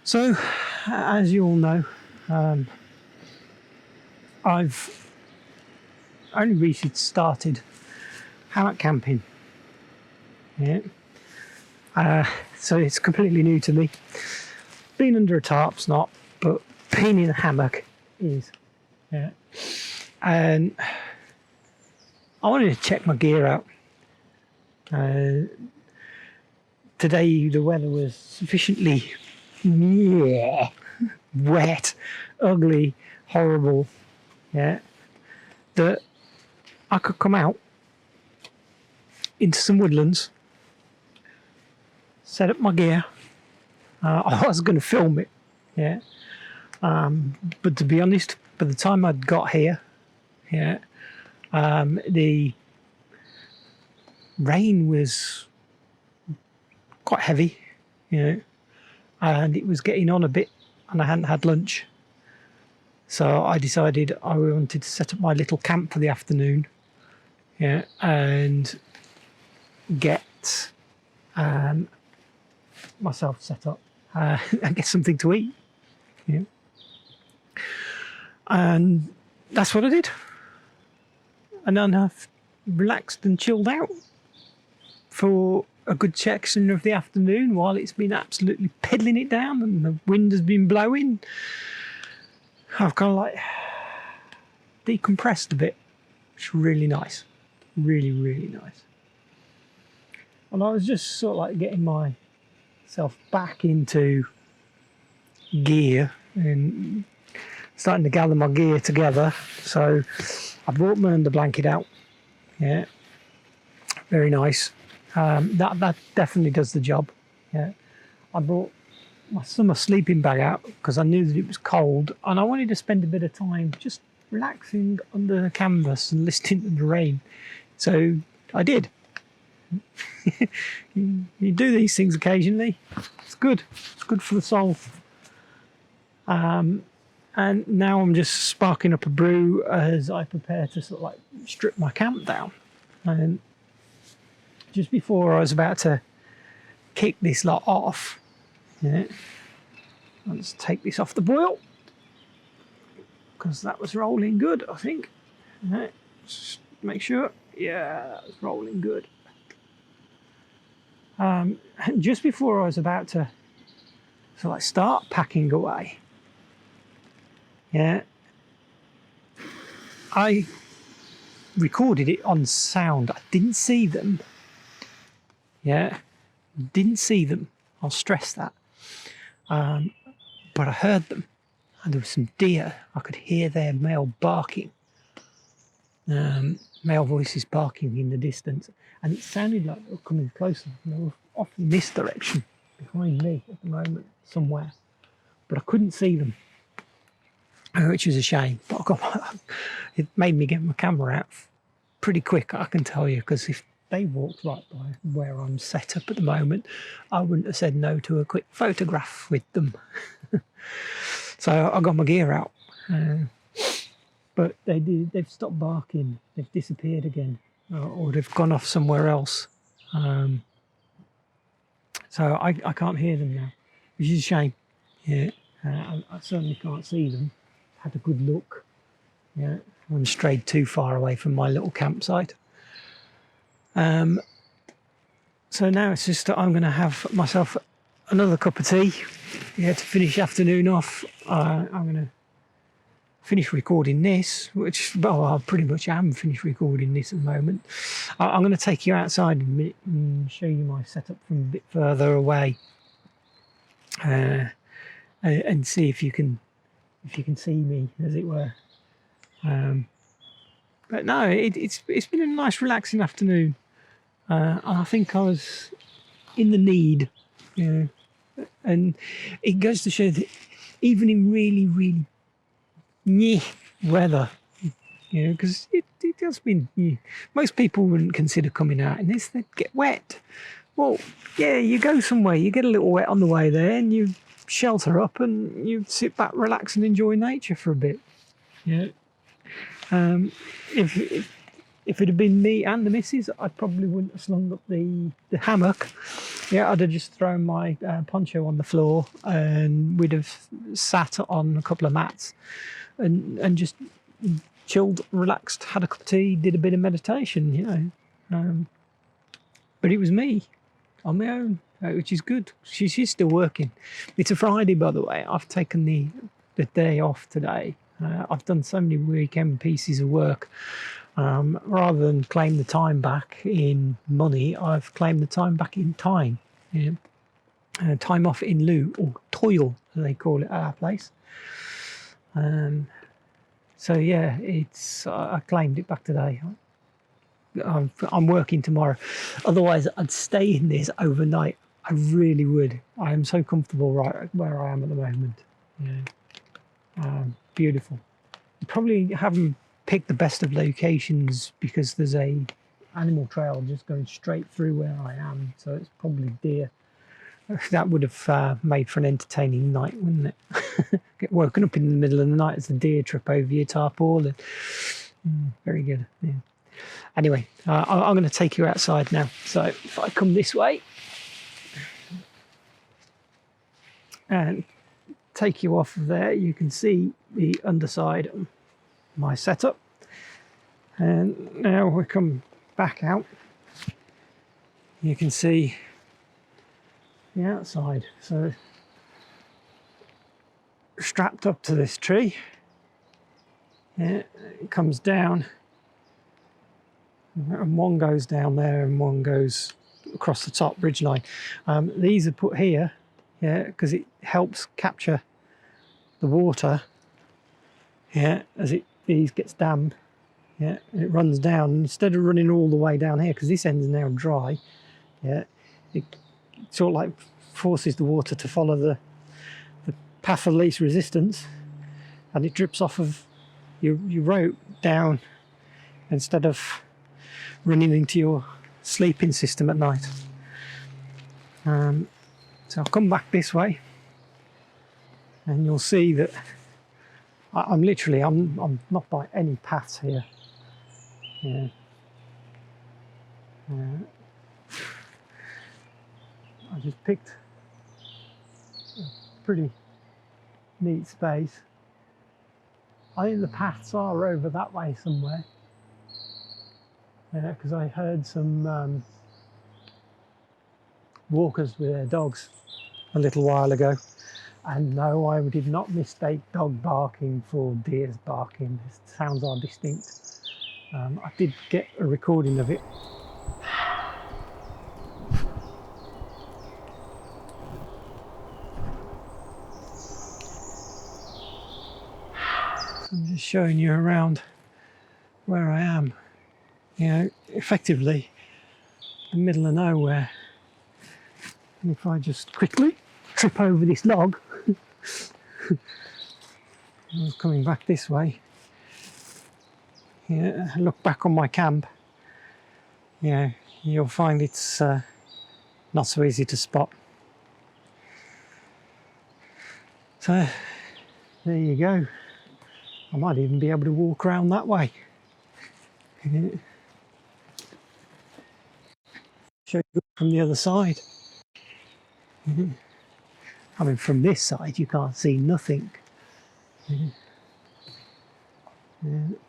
So, as you all know, I've only recently started hammock camping. Yeah. So it's completely new to me. Being under a tarp's not, but being in a hammock is. Yeah. And I wanted to check my gear out. Today the weather was sufficiently wet, ugly, horrible, yeah, that I could come out into some woodlands, set up my gear. I was going to film it, yeah, but to be honest, by the time I'd got here, yeah, the rain was quite heavy, you know, and it was getting on a bit, and I hadn't had lunch. So I decided I wanted to set up my little camp for the afternoon, yeah, and get myself set up and get something to eat, yeah. And that's what I did. And then I've relaxed and chilled out for a good section of the afternoon while it's been absolutely peddling it down and the wind has been blowing. I've kind of like decompressed a bit. It's really nice. Really, really nice. And I was just sort of like getting myself back into gear and starting to gather my gear together. So I brought my under blanket out. Yeah. Very nice. That definitely does the job. Yeah. I brought my summer sleeping bag out because I knew that it was cold and I wanted to spend a bit of time just relaxing under the canvas and listening to the rain. So I did. You do these things occasionally. It's good. It's good for the soul. And now I'm just sparking up a brew as I prepare to sort of like strip my camp down. And just before I was about to kick this lot off, yeah, let's take this off the boil because that was rolling good, I think. Yeah, just make sure. Yeah, that was rolling good. And just before I was about to start packing away, yeah, I recorded it on sound. I didn't see them. Yeah, didn't see them. I'll stress that. But I heard them, and there were some deer. I could hear their male barking, male voices barking in the distance, and it sounded like they were coming closer. They were off in this direction, behind me at the moment, somewhere, but I couldn't see them, which was a shame. But it made me get my camera out pretty quick, I can tell you, because if they walked right by where I'm set up at the moment, I wouldn't have said no to a quick photograph with them. So I got my gear out. But they've stopped barking. They've disappeared again. Or they've gone off somewhere else. So I can't hear them now, which is a shame. Yeah, I certainly can't see them. Had a good look. Yeah, I haven't strayed too far away from my little campsite. So now it's just that I'm going to have myself another cup of tea, yeah, to finish the afternoon off. I'm going to finish recording this, which, well, I pretty much am finished recording this at the moment. I'm going to take you outside in a minute and show you my setup from a bit further away, and see if you can see me, as it were. But no, it's been a nice, relaxing afternoon. And I think I was in the need, you know, and it goes to show that even in really, really weather, you know, because it has been, most people wouldn't consider coming out in this, they'd get wet. Well, yeah, you go somewhere, you get a little wet on the way there, and you shelter up and you sit back, relax, and enjoy nature for a bit. Yeah. If if it had been me and the missus, I probably wouldn't have slung up the hammock. Yeah, I'd have just thrown my poncho on the floor, and we'd have sat on a couple of mats and just chilled, relaxed, had a cup of tea, did a bit of meditation, you know. But it was me on my own, which is good. She's still working. It's a Friday, by the way. I've taken the day off today. I've done so many weekend pieces of work. Rather than claim the time back in money, I've claimed the time back in time. You know? Time off in lieu, or toil, as they call it at our place. So yeah, I claimed it back today. I'm working tomorrow. Otherwise, I'd stay in this overnight. I really would. I am so comfortable right where I am at the moment. Yeah. Beautiful. Probably haven't picked the best of locations because there's a animal trail just going straight through where I am. So it's probably deer. That would have made for an entertaining night, wouldn't it? Get woken up in the middle of the night as a deer trip over your tarpaulin. Very good. Yeah. Anyway, I'm going to take you outside now. So if I come this way and take you off of there, you can see the underside of my setup. And now we come back out, you can see the outside. So strapped up to this tree, yeah, it comes down, and one goes down there and one goes across the top ridge line. These are put here, yeah, because it helps capture the water, yeah, as these gets dammed, yeah, and it runs down. And instead of running all the way down here, because this end's now dry, yeah, it sort of like forces the water to follow the path of least resistance, and it drips off of your rope down instead of running into your sleeping system at night. So I'll come back this way, and you'll see that I'm not by any paths here. Yeah. I just picked a pretty neat space. I think the paths are over that way somewhere. Yeah, because I heard some walkers with their dogs a little while ago. And no, I did not mistake dog barking for deer's barking. The sounds are distinct. I did get a recording of it. So I'm just showing you around where I am. You know, effectively the middle of nowhere. And if I just quickly trip over this log, I'm coming back this way. Yeah, look back on my camp. Yeah, you'll find it's not so easy to spot. So there you go. I might even be able to walk around that way. Yeah. Show you from the other side. I mean, from this side you can't see nothing.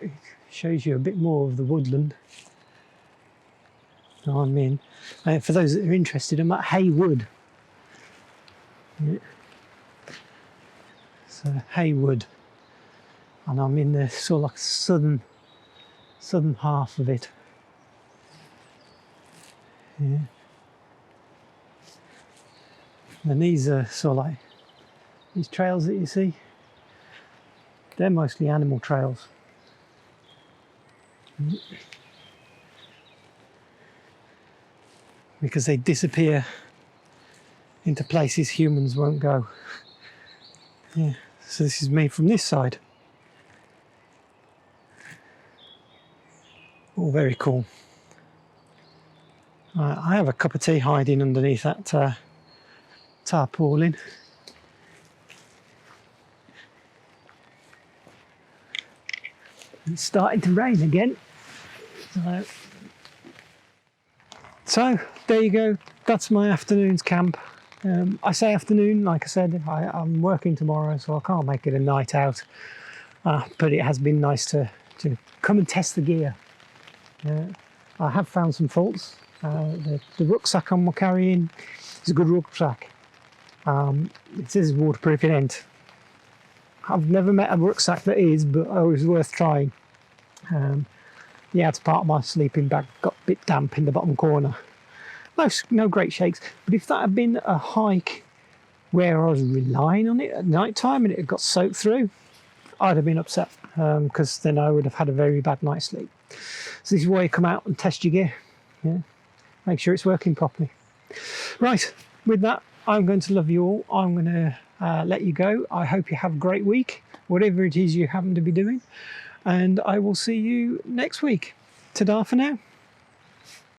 It shows you a bit more of the woodland. I'm in. For those that are interested, I'm at Haywood. So Haywood, and I'm in the sort of like southern half of it. Yeah. And these are sort of like these trails that you see. They're mostly animal trails. Because they disappear into places humans won't go. Yeah, so this is me from this side. All very cool. I have a cup of tea hiding underneath that tarpaulin. It's starting to rain again. So there you go, that's my afternoon's camp. I say afternoon, like I said, I'm working tomorrow, so I can't make it a night out. But it has been nice to come and test the gear. I have found some faults. The rucksack I'm carrying is a good rucksack. It says waterproof in end. I've never met a rucksack that is, but it was worth trying. Yeah, it's part of my sleeping bag got a bit damp in the bottom corner. No great shakes, but if that had been a hike where I was relying on it at night time and it had got soaked through, I'd have been upset, because then I would have had a very bad night's sleep. So this is why you come out and test your gear. Yeah, make sure it's working properly. Right, with that, I'm going to love you all. I'm going to let you go. I hope you have a great week, whatever it is you happen to be doing, and I will see you next week. Ta-da for now.